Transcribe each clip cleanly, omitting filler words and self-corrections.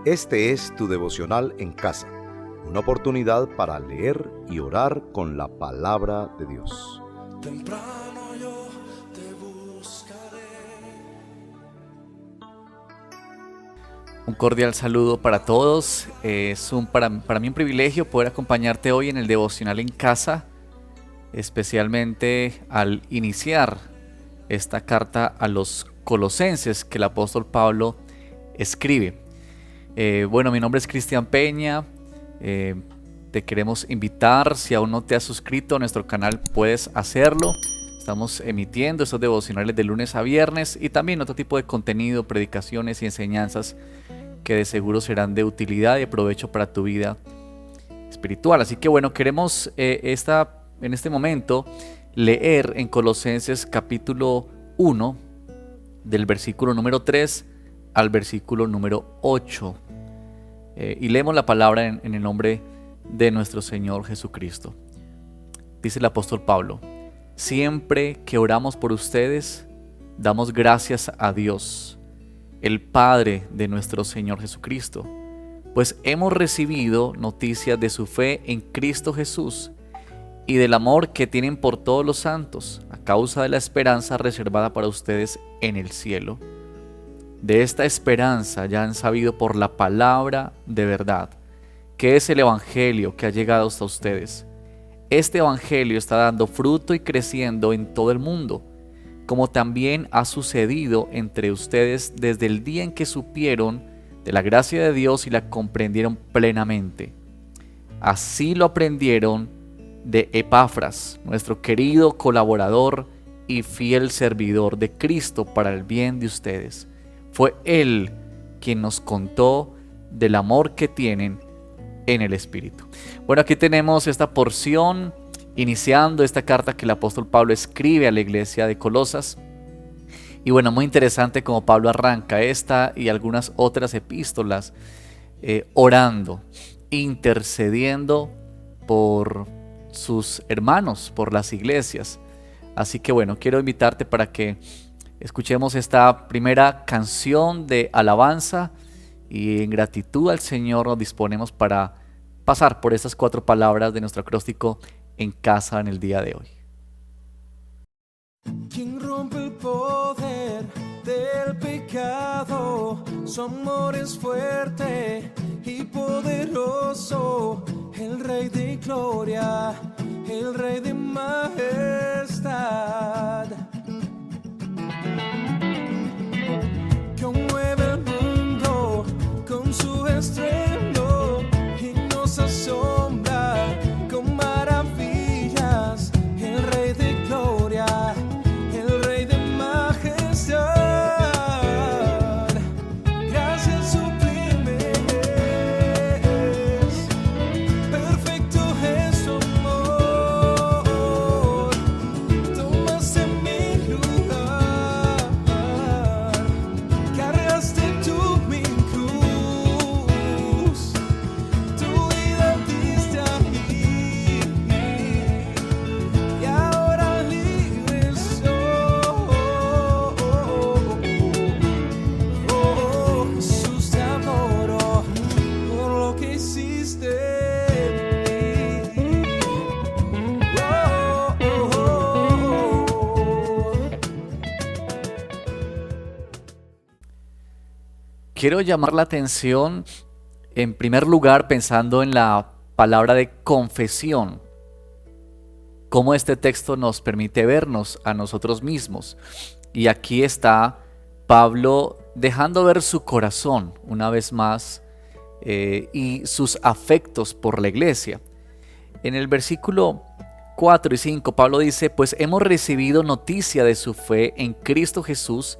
Este es tu devocional en casa, una oportunidad para leer y orar con la palabra de Dios. Temprano yo te buscaré. Un cordial saludo para todos. Para mí un privilegio poder acompañarte hoy en el devocional en casa, especialmente al iniciar esta carta a los Colosenses que el apóstol Pablo escribe. Mi nombre es Cristian Peña. Te queremos invitar, si aún no te has suscrito a nuestro canal, puedes hacerlo. Estamos emitiendo estos devocionales de lunes a viernes y también otro tipo de contenido, predicaciones y enseñanzas que de seguro serán de utilidad y de provecho para tu vida espiritual. Así que queremos en este momento leer en Colosenses capítulo 1 del versículo número 3 al versículo número 8. Y leemos la palabra en el nombre de nuestro Señor Jesucristo. Dice el apóstol Pablo: siempre que oramos por ustedes, damos gracias a Dios, el Padre de nuestro Señor Jesucristo, pues hemos recibido noticias de su fe en Cristo Jesús y del amor que tienen por todos los santos, a causa de la esperanza reservada para ustedes en el cielo. De esta esperanza ya han sabido por la palabra de verdad, que es el evangelio que ha llegado hasta ustedes. Este evangelio está dando fruto y creciendo en todo el mundo, como también ha sucedido entre ustedes desde el día en que supieron de la gracia de Dios y la comprendieron plenamente. Así lo aprendieron de Epafras, nuestro querido colaborador y fiel servidor de Cristo para el bien de ustedes. Fue Él quien nos contó del amor que tienen en el Espíritu. Aquí tenemos esta porción iniciando esta carta que el apóstol Pablo escribe a la iglesia de Colosas. Y muy interesante como Pablo arranca esta y algunas otras epístolas orando, intercediendo por sus hermanos, por las iglesias. Así que quiero invitarte para que escuchemos esta primera canción de alabanza y en gratitud al Señor nos disponemos para pasar por estas 4 palabras de nuestro acróstico en casa en el día de hoy. Quien rompe el poder del pecado, su amor es fuerte y poderoso, el Rey de gloria, el Rey de majestad. Conmueve el mundo con su estruendo y nos asombra con maravillas, el Rey de gloria, el Rey de majestad. Gracias sublimes, perfecto es su amor, tomaste mi lugar, cargaste tú mi cruz, tu vida diste ahí, y ahora libre soy. Oh, Jesús, te adoro por lo que hiciste en mí. Quiero llamar la atención en primer lugar pensando en la palabra de confesión, cómo este texto nos permite vernos a nosotros mismos. Y aquí está Pablo dejando ver su corazón una vez más y sus afectos por la iglesia. En el versículo 4 y 5 Pablo dice: pues hemos recibido noticia de su fe en Cristo Jesús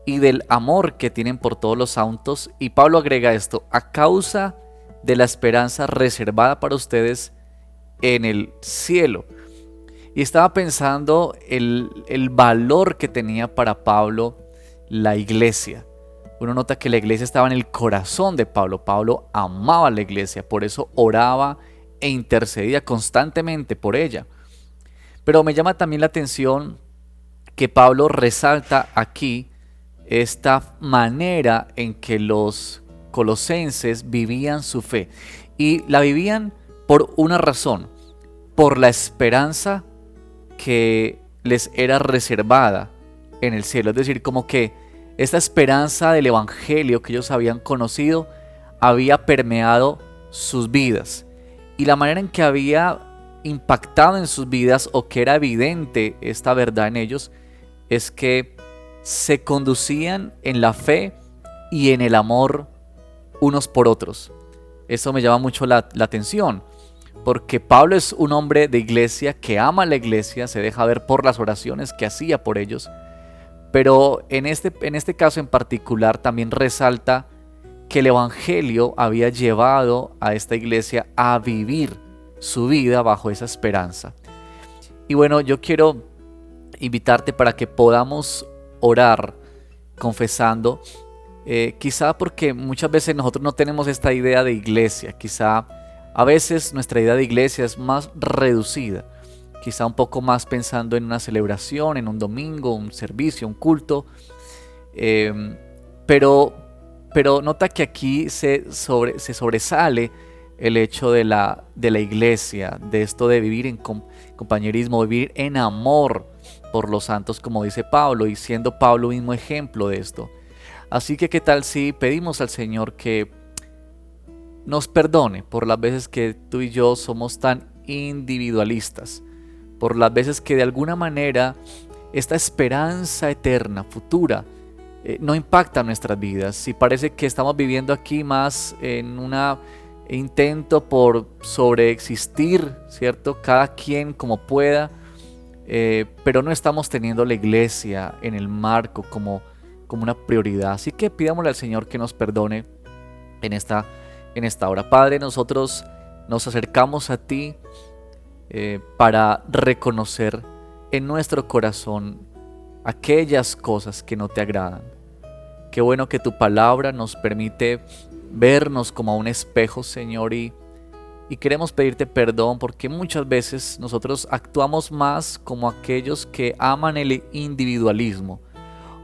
y del amor que tienen por todos los santos. Y Pablo agrega esto: a causa de la esperanza reservada para ustedes en el cielo. Y estaba pensando el valor que tenía para Pablo la iglesia. Uno nota que la iglesia estaba en el corazón de Pablo. Pablo amaba a la iglesia, por eso oraba e intercedía constantemente por ella. Pero me llama también la atención que Pablo resalta aquí esta manera en que los colosenses vivían su fe. Y la vivían por una razón, por la esperanza que les era reservada en el cielo. Es decir, como que esta esperanza del evangelio que ellos habían conocido había permeado sus vidas. Y la manera en que había impactado en sus vidas, o que era evidente esta verdad en ellos, es que se conducían en la fe y en el amor unos por otros. Eso me llama mucho la atención, porque Pablo es un hombre de iglesia que ama a la iglesia, se deja ver por las oraciones que hacía por ellos, pero en este caso en particular también resalta que el evangelio había llevado a esta iglesia a vivir su vida bajo esa esperanza. Y bueno, yo quiero invitarte para que podamos orar confesando, quizá porque muchas veces nosotros no tenemos esta idea de iglesia, quizá a veces nuestra idea de iglesia es más reducida, quizá un poco más pensando en una celebración, en un domingo, un servicio, un culto, pero nota que aquí se sobresale el hecho de la iglesia, de esto de vivir en compañerismo, vivir en amor por los santos, como dice Pablo, y siendo Pablo mismo ejemplo de esto. Así que, ¿qué tal si pedimos al Señor que nos perdone por las veces que tú y yo somos tan individualistas, por las veces que de alguna manera esta esperanza eterna, futura, no impacta nuestras vidas, y parece que estamos viviendo aquí más en un intento por sobreexistir, ¿cierto? Cada quien como pueda, pero no estamos teniendo la iglesia en el marco como una prioridad. Así que pidámosle al Señor que nos perdone en esta hora. Padre, nosotros nos acercamos a ti para reconocer en nuestro corazón aquellas cosas que no te agradan. Qué bueno que tu palabra nos permite vernos como a un espejo, Señor, y queremos pedirte perdón porque muchas veces nosotros actuamos más como aquellos que aman el individualismo,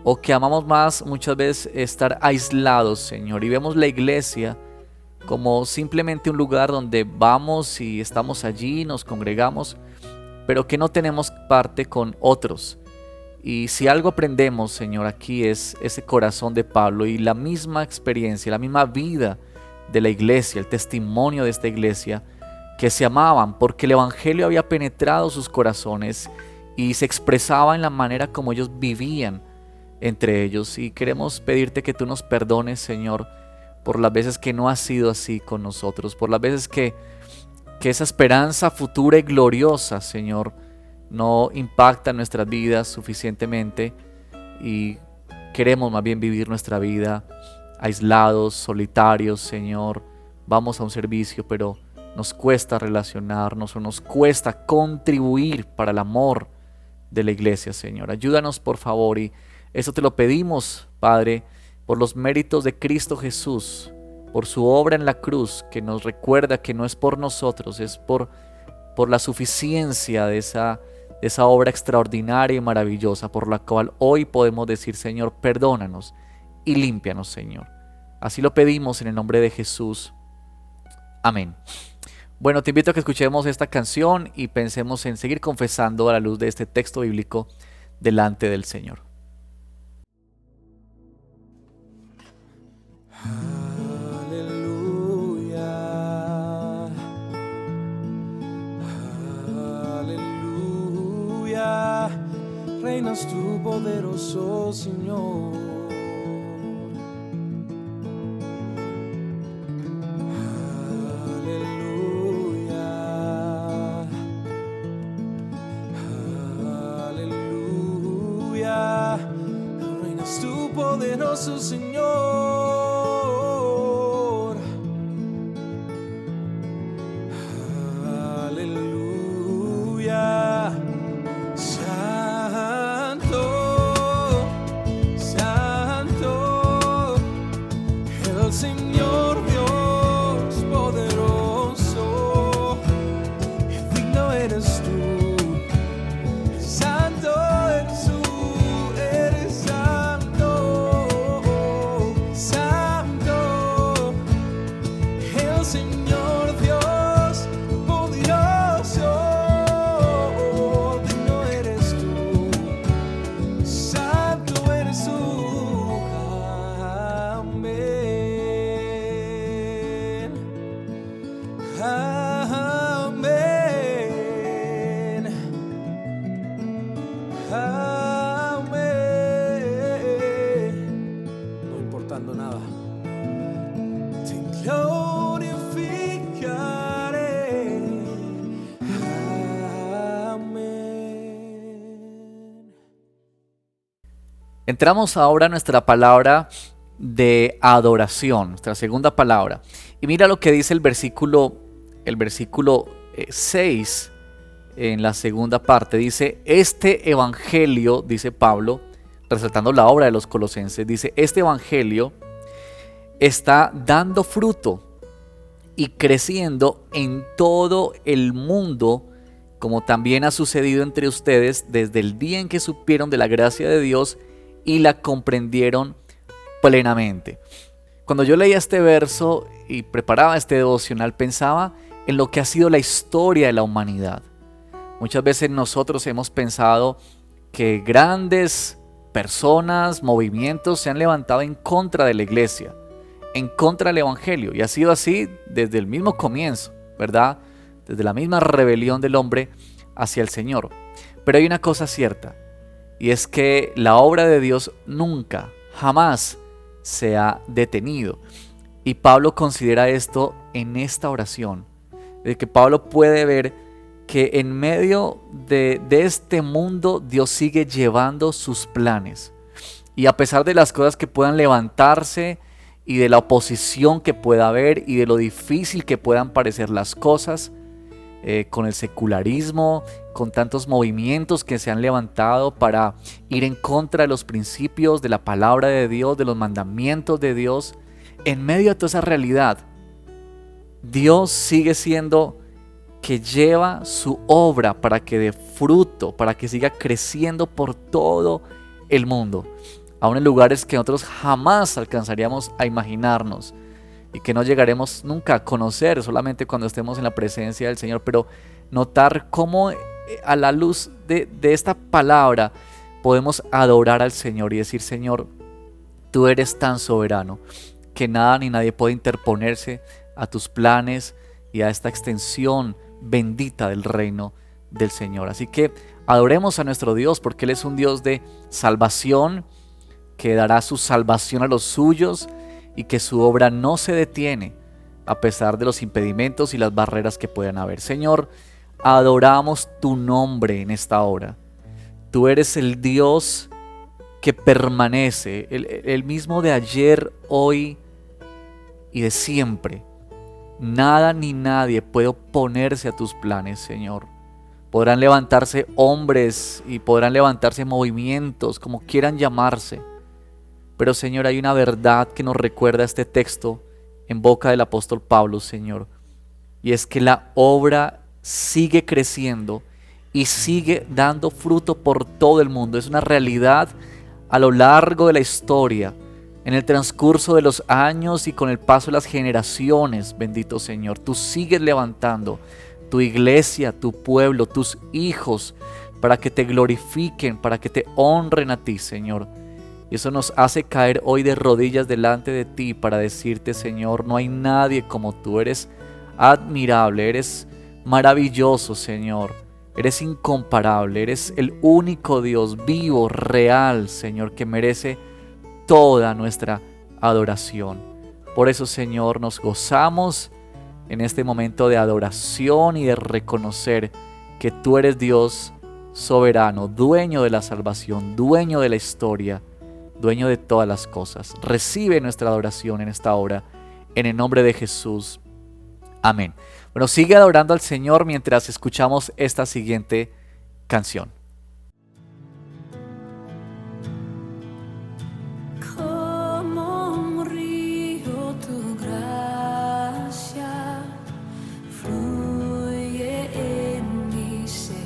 o que amamos más muchas veces estar aislados, Señor, y vemos la iglesia como simplemente un lugar donde vamos y estamos allí, nos congregamos, pero que no tenemos parte con otros. Y si algo aprendemos, Señor, aquí es ese corazón de Pablo y la misma experiencia, la misma vida de la iglesia, el testimonio de esta iglesia, que se amaban porque el evangelio había penetrado sus corazones y se expresaba en la manera como ellos vivían entre ellos. Y queremos pedirte que tú nos perdones, Señor, por las veces que no ha sido así con nosotros, por las veces que esa esperanza futura y gloriosa, Señor, no impacta nuestras vidas suficientemente y queremos más bien vivir nuestra vida aislados, solitarios, Señor. Vamos a un servicio, pero nos cuesta relacionarnos o nos cuesta contribuir para el amor de la iglesia, Señor. Ayúdanos, por favor, y eso te lo pedimos, Padre, por los méritos de Cristo Jesús, por su obra en la cruz, que nos recuerda que no es por nosotros, es por la suficiencia de esa obra extraordinaria y maravillosa, por la cual hoy podemos decir, Señor, perdónanos y límpianos, Señor. Así lo pedimos en el nombre de Jesús. Amén. Bueno, te invito a que escuchemos esta canción y pensemos en seguir confesando a la luz de este texto bíblico delante del Señor. Reinas tú, poderoso Señor. Aleluya, aleluya. Reinas tú, poderoso Señor. Aleluya. Señor Dios poderoso, digno eres tú, santo eres tú, eres santo, Entramos ahora a nuestra palabra de adoración, nuestra segunda palabra. Y mira lo que dice el versículo 6 en la segunda parte. Dice, este evangelio, dice Pablo, resaltando la obra de los colosenses, dice, este evangelio está dando fruto y creciendo en todo el mundo, como también ha sucedido entre ustedes desde el día en que supieron de la gracia de Dios y la comprendieron plenamente. Cuando yo leía este verso y preparaba este devocional, pensaba en lo que ha sido la historia de la humanidad. Muchas veces nosotros hemos pensado que grandes personas, movimientos se han levantado en contra de la iglesia, en contra del evangelio, y ha sido así desde el mismo comienzo, ¿verdad? Desde la misma rebelión del hombre hacia el Señor. Pero hay una cosa cierta, y es que la obra de Dios nunca, jamás se ha detenido. Y Pablo considera esto en esta oración, de que Pablo puede ver que en medio de este mundo Dios sigue llevando sus planes. Y a pesar de las cosas que puedan levantarse y de la oposición que pueda haber y de lo difícil que puedan parecer las cosas, con el secularismo, con tantos movimientos que se han levantado para ir en contra de los principios de la palabra de Dios, de los mandamientos de Dios, en medio de toda esa realidad, Dios sigue siendo que lleva su obra para que dé fruto, para que siga creciendo por todo el mundo, aún en lugares que nosotros jamás alcanzaríamos a imaginarnos y que no llegaremos nunca a conocer, solamente cuando estemos en la presencia del Señor. Pero notar cómo a la luz de esta palabra podemos adorar al Señor y decir: Señor, tú eres tan soberano que nada ni nadie puede interponerse a tus planes y a esta extensión bendita del reino del Señor. Así que adoremos a nuestro Dios, porque Él es un Dios de salvación, que dará su salvación a los suyos y que su obra no se detiene a pesar de los impedimentos y las barreras que puedan haber. Señor, adoramos tu nombre en esta hora. Tú eres el Dios que permanece, el mismo de ayer, hoy y de siempre. Nada ni nadie puede oponerse a tus planes, Señor. Podrán levantarse hombres y podrán levantarse movimientos, como quieran llamarse. Pero, Señor, hay una verdad que nos recuerda este texto en boca del apóstol Pablo, Señor. Y es que la obra sigue creciendo y sigue dando fruto por todo el mundo. Es una realidad a lo largo de la historia, en el transcurso de los años y con el paso de las generaciones. Bendito Señor, tú sigues levantando tu iglesia, tu pueblo, tus hijos, para que te glorifiquen, para que te honren a ti, Señor. Y eso nos hace caer hoy de rodillas delante de ti para decirte: Señor, no hay nadie como tú. Eres admirable, eres maravilloso, Señor. Eres incomparable, eres el único Dios vivo, real, Señor, que merece toda nuestra adoración. Por eso, Señor, nos gozamos en este momento de adoración y de reconocer que tú eres Dios soberano, dueño de la salvación, dueño de la historia, dueño de todas las cosas. Recibe nuestra adoración en esta hora, en el nombre de Jesús. Amén. Bueno, sigue adorando al Señor mientras escuchamos esta siguiente canción. Como un río tu gracia fluye en mi ser.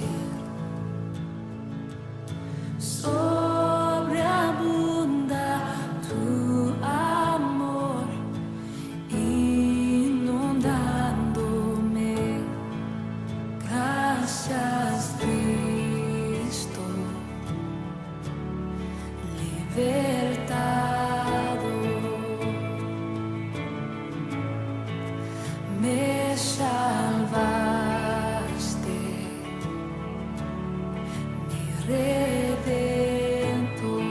Sobreabunda tu amor, inundándome. Gracias, Cristo, libertado. Me salvaste, mi Redentor.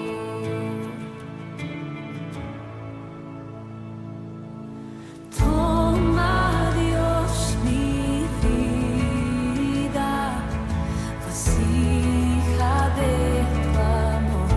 Toma, Dios, mi vida, vasija de tu amor.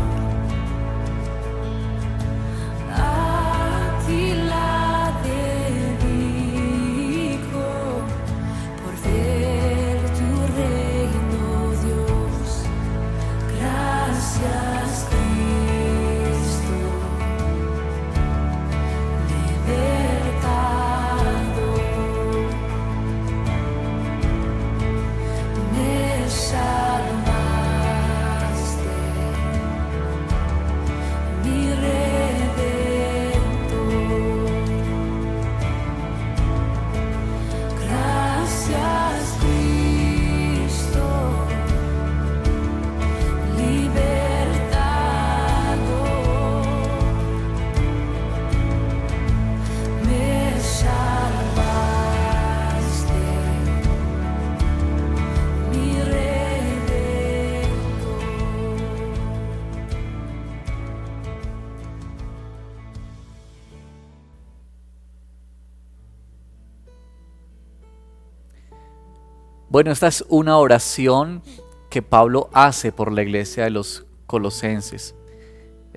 Bueno, esta es una oración que Pablo hace por la iglesia de los colosenses.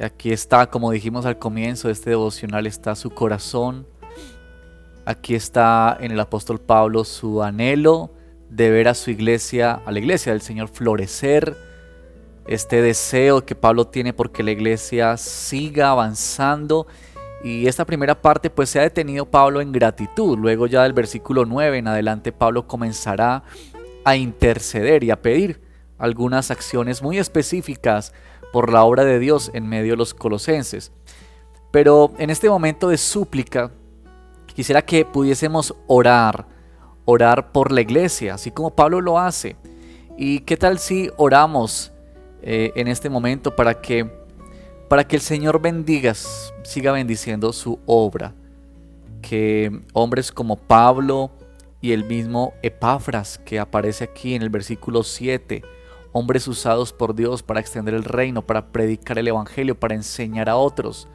Aquí está, como dijimos al comienzo de este devocional, está su corazón. Aquí está en el apóstol Pablo su anhelo de ver a su iglesia, a la iglesia del Señor florecer. Este deseo que Pablo tiene porque la iglesia siga avanzando. Y esta primera parte pues se ha detenido Pablo en gratitud. Luego ya del versículo 9 en adelante Pablo comenzará a interceder y a pedir algunas acciones muy específicas por la obra de Dios en medio de los colosenses. Pero en este momento de súplica quisiera que pudiésemos orar por la iglesia, así como Pablo lo hace. ¿Y qué tal si oramos en este momento para que el Señor siga bendiciendo su obra? Que hombres como Pablo y el mismo Epafras que aparece aquí en el versículo 7, hombres usados por Dios para extender el reino, para predicar el evangelio, para enseñar a otros.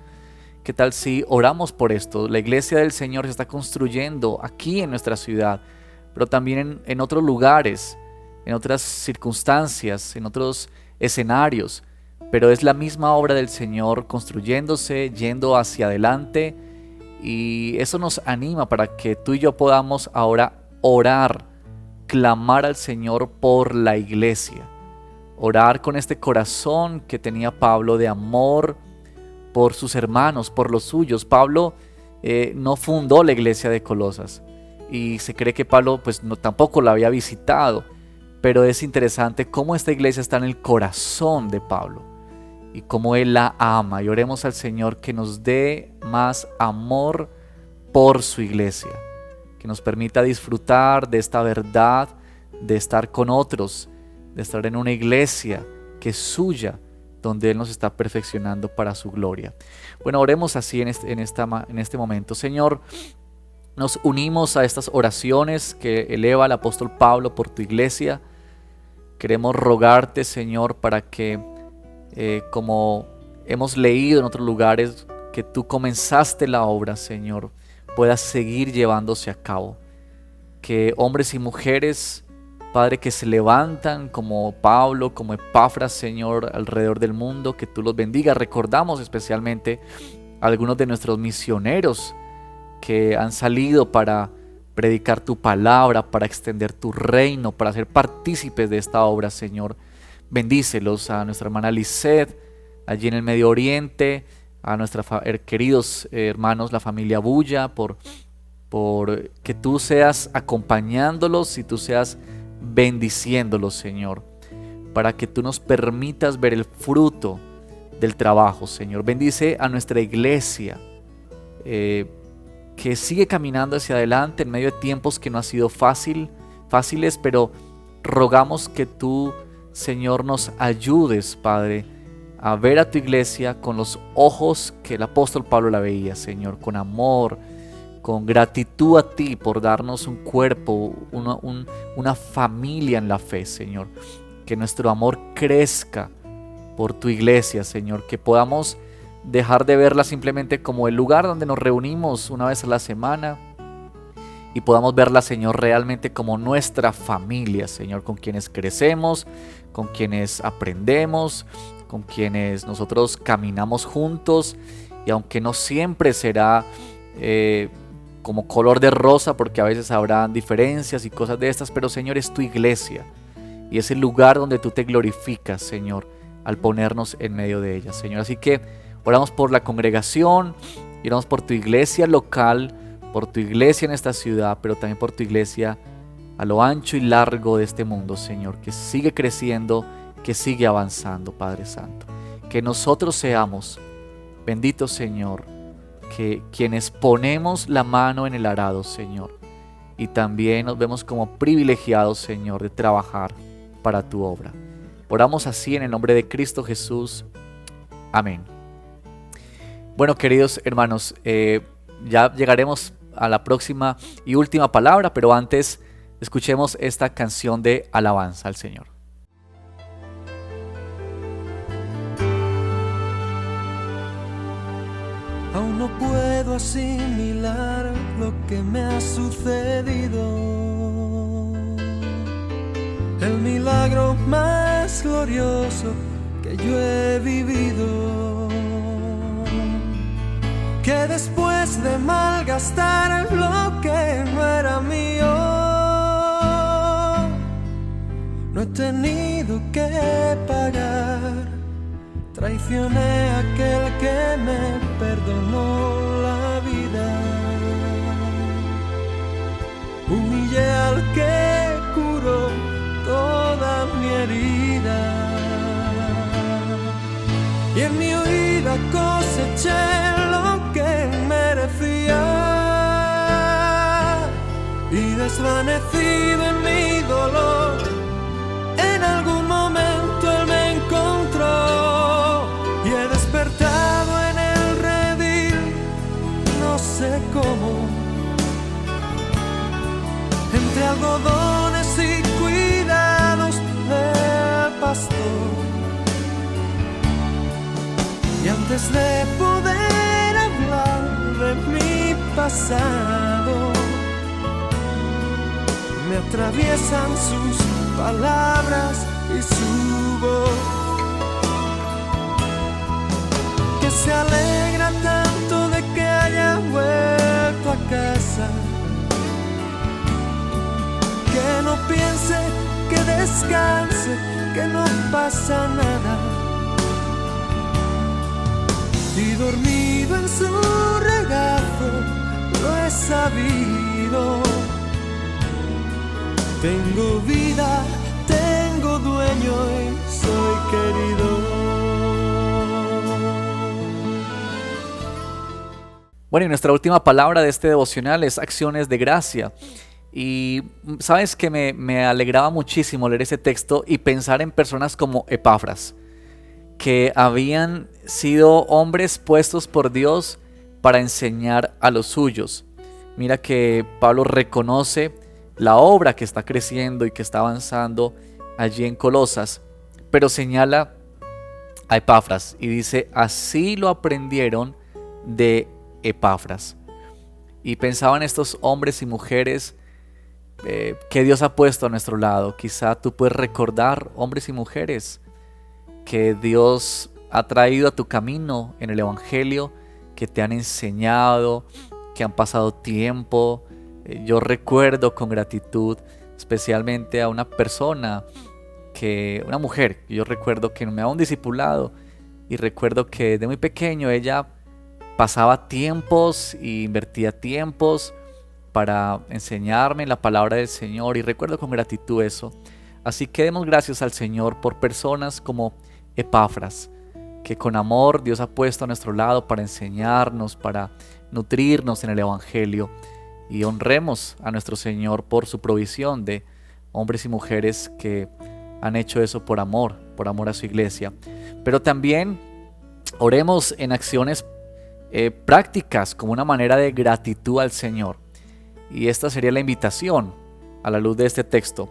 ¿Qué tal si oramos por esto? La iglesia del Señor se está construyendo aquí en nuestra ciudad, pero también en otros lugares, en otras circunstancias, en otros escenarios. Pero es la misma obra del Señor construyéndose, yendo hacia adelante. Y eso nos anima para que tú y yo podamos ahora orar, clamar al Señor por la iglesia. Orar con este corazón que tenía Pablo de amor por sus hermanos, por los suyos. Pablo no fundó la iglesia de Colosas y se cree que Pablo pues tampoco la había visitado, pero es interesante cómo esta iglesia está en el corazón de Pablo y cómo él la ama. Y oremos al Señor que nos dé más amor por su iglesia, que nos permita disfrutar de esta verdad, de estar con otros, de estar en una iglesia que es suya, donde Él nos está perfeccionando para su gloria. Bueno, oremos así en este momento. Señor, nos unimos a estas oraciones que eleva el apóstol Pablo por tu iglesia. Queremos rogarte, Señor, para que, como hemos leído en otros lugares, que tú comenzaste la obra, Señor, pueda seguir llevándose a cabo. Que hombres y mujeres, Padre, que se levantan como Pablo, como Epafras, Señor, alrededor del mundo, que tú los bendigas. Recordamos especialmente a algunos de nuestros misioneros que han salido para predicar tu palabra, para extender tu reino, para ser partícipes de esta obra, Señor. Bendícelos, a nuestra hermana Lisset, allí en el Medio Oriente, a nuestros queridos hermanos, la familia Bulla, por que tú seas acompañándolos y tú seas bendiciéndolos, Señor, para que tú nos permitas ver el fruto del trabajo, Señor. Bendice a nuestra iglesia, que sigue caminando hacia adelante en medio de tiempos que no han sido fáciles, pero rogamos que tú, Señor, nos ayudes, Padre, a ver a tu iglesia con los ojos que el apóstol Pablo la veía, Señor, con amor, con gratitud a ti por darnos un cuerpo, una familia en la fe, Señor. Que nuestro amor crezca por tu iglesia, Señor. Que podamos dejar de verla simplemente como el lugar donde nos reunimos una vez a la semana y podamos verla, Señor, realmente como nuestra familia, Señor, con quienes crecemos, con quienes aprendemos, con quienes nosotros caminamos juntos. Y aunque no siempre será como color de rosa, porque a veces habrán diferencias y cosas de estas, pero, Señor, es tu iglesia y es el lugar donde tú te glorificas, Señor, al ponernos en medio de ella, Señor. Así que oramos por la congregación y oramos por tu iglesia local, por tu iglesia en esta ciudad, pero también por tu iglesia a lo ancho y largo de este mundo, Señor, que sigue creciendo, que sigue avanzando, Padre Santo. Que nosotros seamos, bendito Señor, que quienes ponemos la mano en el arado, Señor, y también nos vemos como privilegiados, Señor, de trabajar para tu obra. Oramos así en el nombre de Cristo Jesús. Amén. Bueno, queridos hermanos, ya llegaremos a la próxima y última palabra, pero antes escuchemos esta canción de alabanza al Señor. Aún no puedo asimilar lo que me ha sucedido. el milagro más glorioso que yo he vivido. Que después de malgastar lo que no era mío, no he tenido que pagar. Traicioné a aquel que me perdonó la vida. Humillé al que curó toda mi herida. Y en mi huida coseché lo que merecía. Y desvanecido en mi dolor, en algún momento Él me encontró. Y he despertado en el redil, no sé cómo, entre algodones y cuidados del pastor. Y antes de poder hablar de mi pasado, me atraviesan sus palabras y su voz, que se alegra tanto de que haya vuelto a casa, que no piense, que descanse, que no pasa nada. Y dormido en su regazo lo he sabido. Tengo vida, tengo dueño y soy querido. Bueno, y nuestra última palabra de este devocional es acciones de gracia. Y sabes que me alegraba muchísimo leer ese texto y pensar en personas como Epafras, que habían sido hombres puestos por Dios para enseñar a los suyos. Mira que Pablo reconoce la obra que está creciendo y que está avanzando allí en Colosas, pero señala a Epafras y dice: así lo aprendieron de Epafras. Y pensaba en estos hombres y mujeres que Dios ha puesto a nuestro lado. Quizá tú puedes recordar hombres y mujeres que Dios ha traído a tu camino en el Evangelio, que te han enseñado, que han pasado tiempo. Yo recuerdo con gratitud especialmente a una mujer, que yo recuerdo que me daba un discipulado, y recuerdo que desde muy pequeño ella pasaba tiempos y invertía tiempos para enseñarme la palabra del Señor, y recuerdo con gratitud eso. Así que demos gracias al Señor por personas como Epafras, que con amor Dios ha puesto a nuestro lado para enseñarnos, para nutrirnos en el Evangelio, y honremos a nuestro Señor por su provisión de hombres y mujeres que han hecho eso por amor a su iglesia. Pero también oremos en acciones prácticas como una manera de gratitud al Señor. Y esta sería la invitación a la luz de este texto,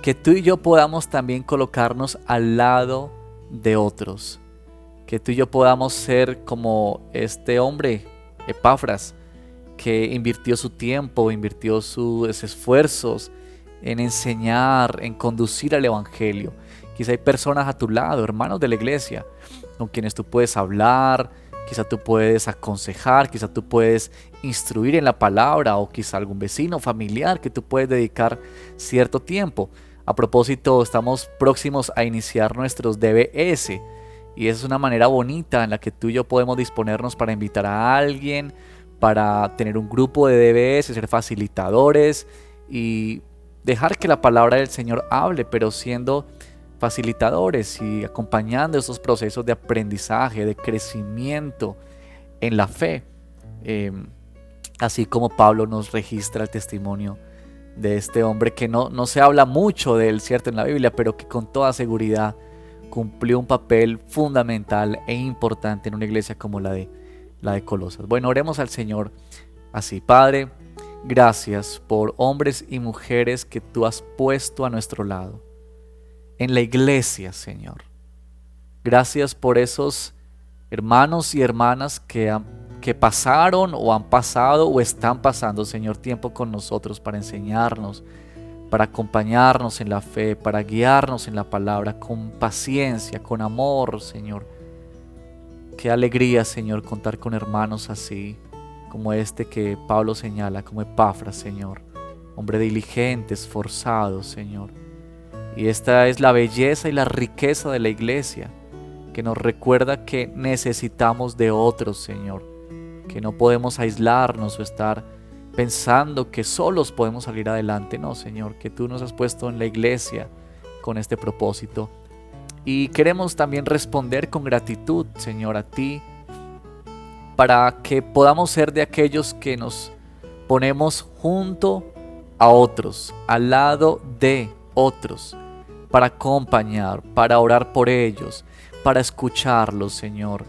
que tú y yo podamos también colocarnos al lado de otros, que tú y yo podamos ser como este hombre Epafras, que invirtió su tiempo, invirtió sus esfuerzos en enseñar, en conducir al Evangelio. Quizá hay personas a tu lado, hermanos de la iglesia, con quienes tú puedes hablar, quizá tú puedes aconsejar, quizá tú puedes instruir en la palabra, o quizá algún vecino familiar que tú puedes dedicar cierto tiempo. A propósito, estamos próximos a iniciar nuestros DBS, y esa es una manera bonita en la que tú y yo podemos disponernos para invitar a alguien, para tener un grupo de DBS, ser facilitadores y dejar que la palabra del Señor hable, pero siendo facilitadores y acompañando esos procesos de aprendizaje, de crecimiento en la fe. Así como Pablo nos registra el testimonio de este hombre que no se habla mucho de él, cierto, en la Biblia, pero que con toda seguridad cumplió un papel fundamental e importante en una iglesia como la de Colosas. Bueno, oremos al Señor así. Padre, gracias por hombres y mujeres que tú has puesto a nuestro lado en la iglesia, Señor. Gracias por esos hermanos y hermanas que pasaron o han pasado o están pasando, Señor, tiempo con nosotros para enseñarnos, para acompañarnos en la fe, para guiarnos en la palabra con paciencia, con amor, Señor. Qué alegría, Señor, contar con hermanos así, como este que Pablo señala, como Epafras, Señor. Hombre diligente, esforzado, Señor. Y esta es la belleza y la riqueza de la iglesia, que nos recuerda que necesitamos de otros, Señor. Que no podemos aislarnos o estar pensando que solos podemos salir adelante. No, Señor, que tú nos has puesto en la iglesia con este propósito. Y queremos también responder con gratitud, Señor, a ti, para que podamos ser de aquellos que nos ponemos junto a otros, al lado de otros, para acompañar, para orar por ellos, para escucharlos, Señor,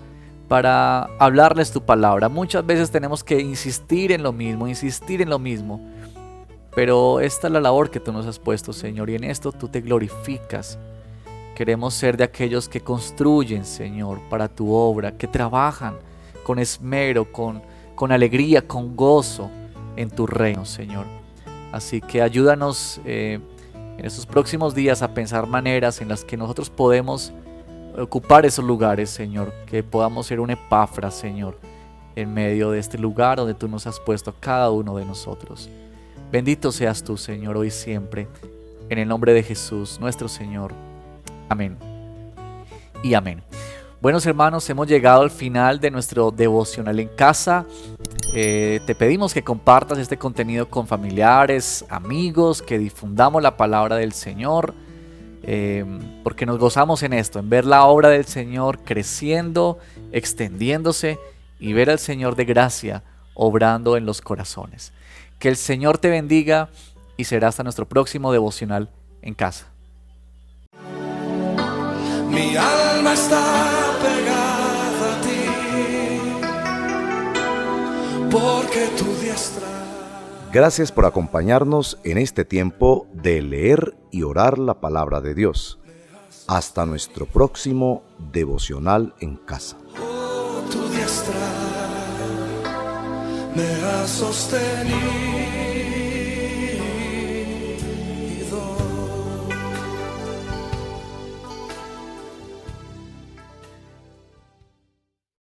para hablarles tu palabra. Muchas veces tenemos que insistir en lo mismo, pero esta es la labor que tú nos has puesto, Señor, y en esto tú te glorificas. Queremos ser de aquellos que construyen, Señor, para tu obra, que trabajan con esmero, con alegría, con gozo en tu reino, Señor. Así que ayúdanos en estos próximos días a pensar maneras en las que nosotros podemos ocupar esos lugares, Señor, que podamos ser un Epafras, Señor, en medio de este lugar donde tú nos has puesto a cada uno de nosotros. Bendito seas tú, Señor, hoy y siempre, en el nombre de Jesús, nuestro Señor. Amén y amén. Buenos hermanos, hemos llegado al final de nuestro devocional en casa. Te pedimos que compartas este contenido con familiares, amigos, que difundamos la palabra del Señor, porque nos gozamos en esto, en ver la obra del Señor creciendo, extendiéndose y ver al Señor de gracia obrando en los corazones. Que el Señor te bendiga y será hasta nuestro próximo devocional en casa. Mi alma está pegada a ti, porque tu diestra. Gracias por acompañarnos en este tiempo de leer y orar la palabra de Dios. Hasta nuestro próximo devocional en casa. Tu diestra me ha sostenido.